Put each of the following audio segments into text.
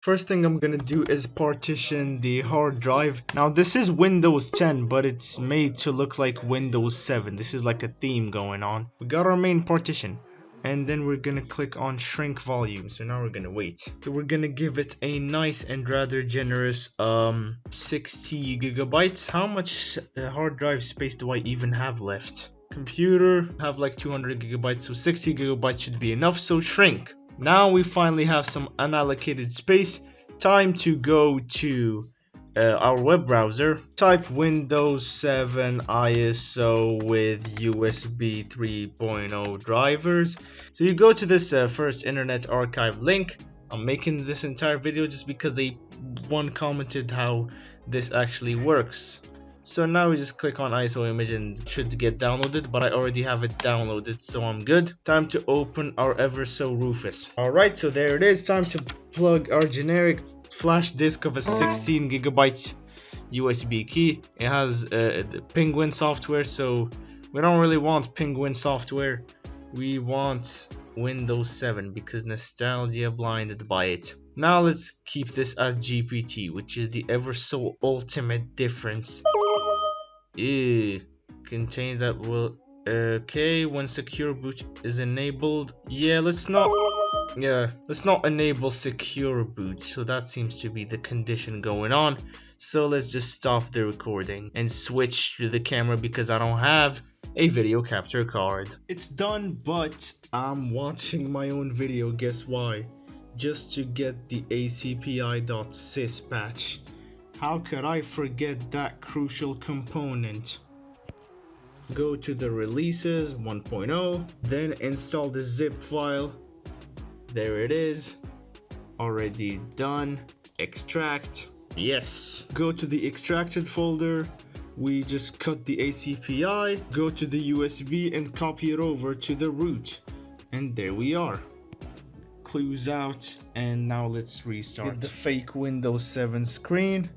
First thing I'm gonna do is partition the hard drive. Now this is Windows 10, but it's made to look like Windows 7. This is like a theme going on. We got our main partition. And then we're gonna click on shrink volume. So now we're gonna wait. So we're gonna give it a nice and rather generous 60 gigabytes. How much hard drive space do I even have left? Computer have like 200 gigabytes, so 60 gigabytes should be enough. So shrink. Now we finally have some unallocated space. Time to go to our web browser. Type Windows 7 ISO with USB 3.0 drivers. So you go to this first Internet Archive link. I'm making this entire video just because one commented how this actually works. So now we just click on ISO image and it should get downloaded, but I already have it downloaded, so I'm good. Time to open our Everso Rufus. Alright, so there it is. Time to plug our generic flash disk of a 16 gigabyte USB key. It has the Penguin software, so we don't really want Penguin software. We want Windows 7 because nostalgia blinded by it. Now let's keep this as GPT, which is the ever so ultimate difference. Contain that will okay when secure boot is enabled. Let's not enable secure boot, so that seems to be the condition going on. So let's just stop the recording and switch to the camera because I don't have a video capture card. It's done, but I'm watching my own video. Guess why? Just to get the acpi.sys patch. How could I forget that crucial component? Go to the releases 1.0, then install the zip file. There it is. Already done. Extract. Yes. Go to the extracted folder. We just cut the ACPI, go to the USB and copy it over to the root. And there we are. Clues out, and now let's restart. Get the fake Windows 7 screen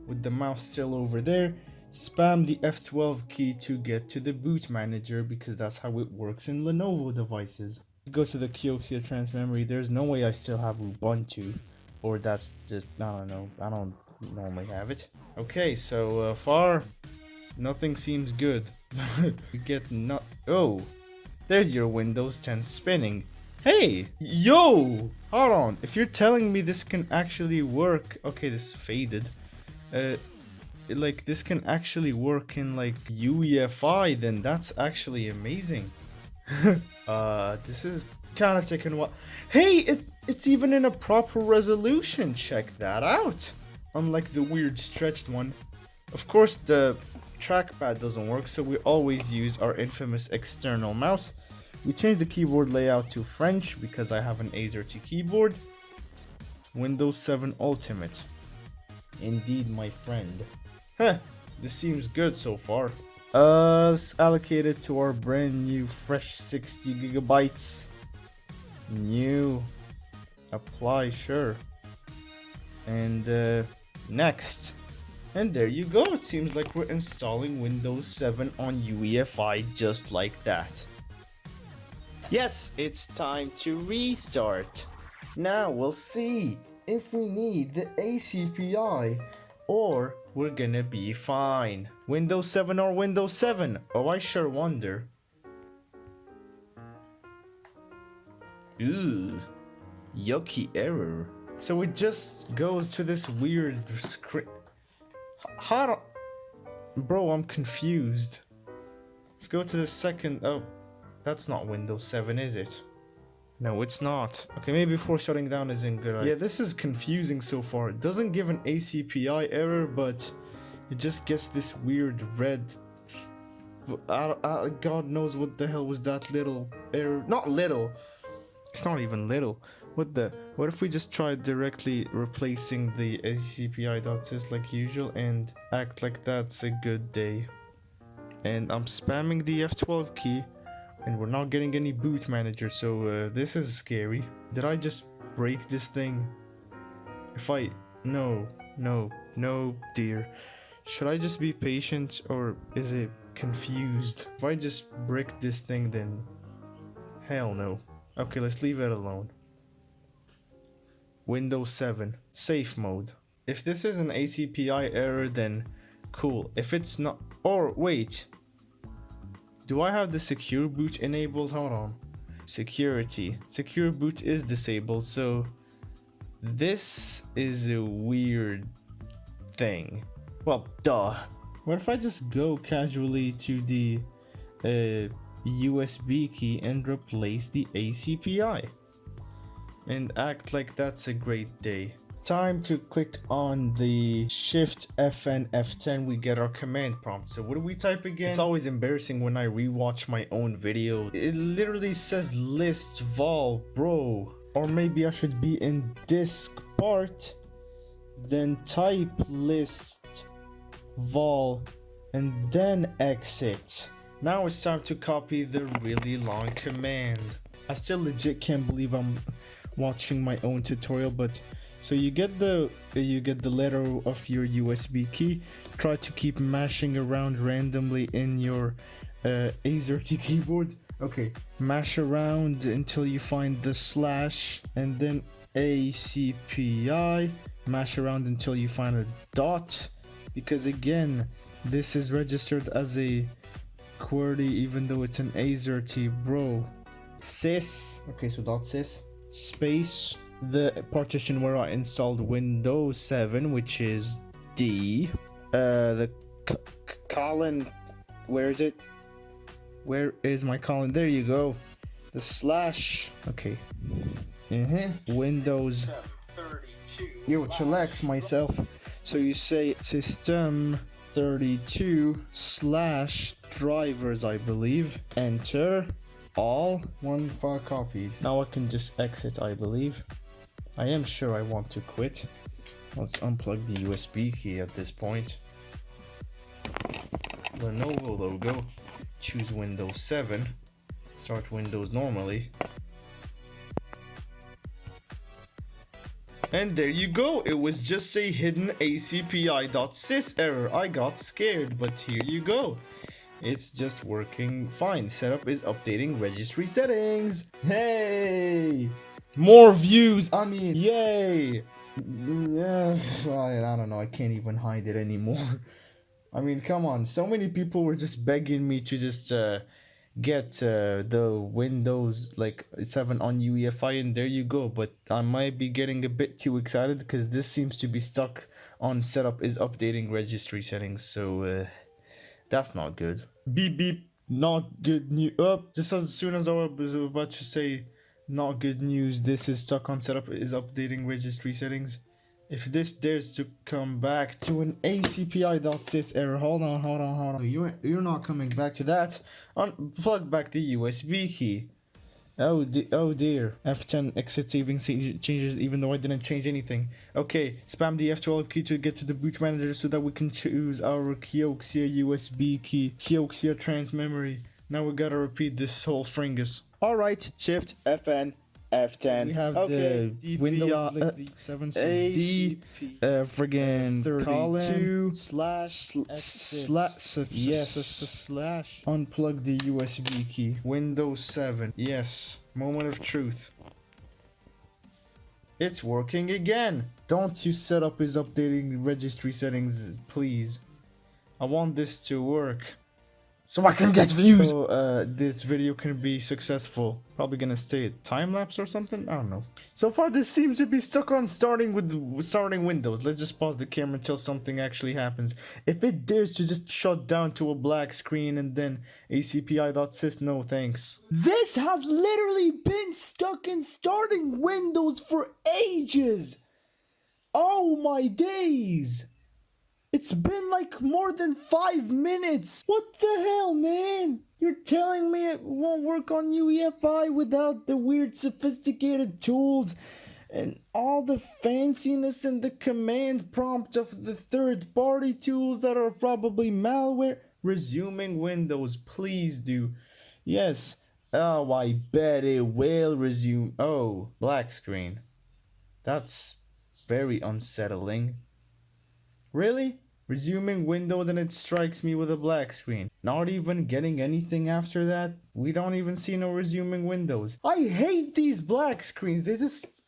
with the mouse still over there. Spam the F12 key to get to the boot manager because that's how it works in Lenovo devices. Go to the Kioxia trans memory. There's no way I still have Ubuntu, or that's just, I don't know, I don't normally have it. Okay, so far nothing seems good. You get oh, there's your Windows 10 spinning. Hey, yo, hold on. If you're telling me this can actually work, okay, this faded. Like this can actually work in like UEFI, then that's actually amazing. This is kind of taking what? Hey, it's even in a proper resolution. Check that out. Unlike the weird stretched one. Of course, the trackpad doesn't work, so we always use our infamous external mouse. We changed the keyboard layout to French because I have an AZERTY keyboard. Windows 7 Ultimate. Indeed, my friend. This seems good so far. Let's allocate it to our brand new fresh 60 gigabytes. New. Apply, sure. And next. And there you go. It seems like we're installing Windows 7 on UEFI just like that. Yes, it's time to restart. Now we'll see if we need the ACPI or we're gonna be fine. Windows 7 or Windows 7? Oh, I sure wonder. Ooh, yucky error. So it just goes to this weird screen. How do... Bro, I'm confused. Let's go to the second... Oh, that's not Windows 7, is it? No, it's not. Okay, maybe before shutting down isn't good. Yeah, this is confusing so far. It doesn't give an ACPI error, but it just gets this weird red... God knows what the hell was that little error. Not little. It's not even little. What if we just try directly replacing the ACPI.sys like usual and act like that's a good day? And I'm spamming the F12 key and we're not getting any boot manager, so this is scary. Did I just break this thing? No, dear. Should I just be patient or is it confused? If I just break this thing, then hell no. Okay, let's leave it alone. Windows 7, safe mode. If this is an ACPI error, then cool. If it's not, or wait, do I have the secure boot enabled? Hold on. Security. Secure boot is disabled, so this is a weird thing. Well, duh. What if I just go casually to the USB key and replace the ACPI? And act like that's a great day. Time to click on the Shift FN F10. We get our command prompt. So what do we type again? It's always embarrassing when I rewatch my own video. It literally says list vol, bro. Or maybe I should be in disk part, then type list vol, and then exit. Now it's time to copy the really long command. I still legit can't believe I'm watching my own tutorial, but so you get the letter of your USB key. Try to keep mashing around randomly in your AZERTY keyboard. Okay, mash around until you find the slash, and then ACPI. Mash around until you find a dot, because again, this is registered as a QWERTY even though it's an AZERTY, bro. Sys. Okay, so dot sys space the partition where I installed Windows 7, which is D. The colon. Where is it? Where is my colon? There you go. The slash. Okay. Windows. Yo, chillax myself. So you say system 32 slash drivers, I believe. Enter. All. One file copied. Now I can just exit, I believe. I am sure I want to quit. Let's unplug the USB key at this point. Lenovo logo. Choose Windows 7. Start Windows normally. And there you go. It was just a hidden ACPI.sys error. I got scared, but here you go. It's just working fine. Setup is updating registry settings. Hey! More views. I mean, yay! Yeah, I don't know. I can't even hide it anymore. I mean, come on. So many people were just begging me to just get the Windows like 7 on UEFI, and there you go. But I might be getting a bit too excited because this seems to be stuck on setup is updating registry settings. So that's not good. Beep beep. Not good news. Just as soon as I was about to say not good news, this is stuck on setup is updating registry settings. If this dares to come back to an ACPI.sys error, hold on. You're not coming back to that. Unplug back the USB key. Oh dear. F10 exit saving changes even though I didn't change anything. Okay, spam the F12 key to get to the boot manager so that we can choose our Kioxia USB key. Kioxia trans memory. Now we gotta repeat this whole fringus. Alright, Shift FN F10. We have the Windows like the 7 D friggin' colon slash slash unplug the USB key. Windows 7. Yes, moment of truth. It's working again. Don't you setup is updating registry settings, please. I want this to work so I can get views. So this video can be successful. Probably gonna stay time lapse or something. I don't know. So far this seems to be stuck on starting Windows. Let's just pause the camera until something actually happens. If it dares to just shut down to a black screen and then ACPI.sys, no thanks. This has literally been stuck in starting Windows for ages. Oh my days. It's been like more than 5 minutes. What the hell, man? You're telling me it won't work on UEFI without the weird sophisticated tools and all the fanciness and the command prompt of the third-party tools that are probably malware? Resuming Windows, please do. Yes. Oh, I bet it will resume. Oh, black screen. That's very unsettling. Really? Resuming Windows and it strikes me with a black screen. Not even getting anything after that? We don't even see no resuming Windows. I hate these black screens. They just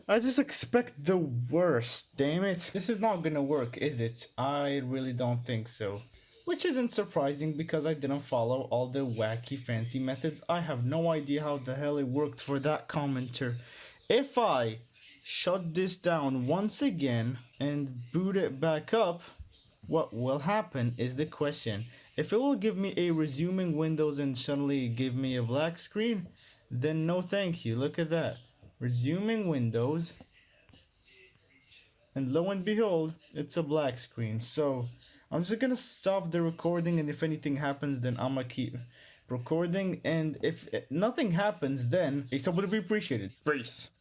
I just expect the worst, damn it. This is not gonna work, is it? I really don't think so. Which isn't surprising because I didn't follow all the wacky fancy methods. I have no idea how the hell it worked for that commenter. If I shut this down once again and boot it back up, what will happen is the question. If it will give me a resuming Windows and suddenly give me a black screen, then no thank you. Look at that. Resuming Windows, and lo and behold, it's a black screen. So I'm just gonna stop the recording, and if anything happens, then I'm gonna keep recording, and if nothing happens, then a sub would be appreciated. Peace.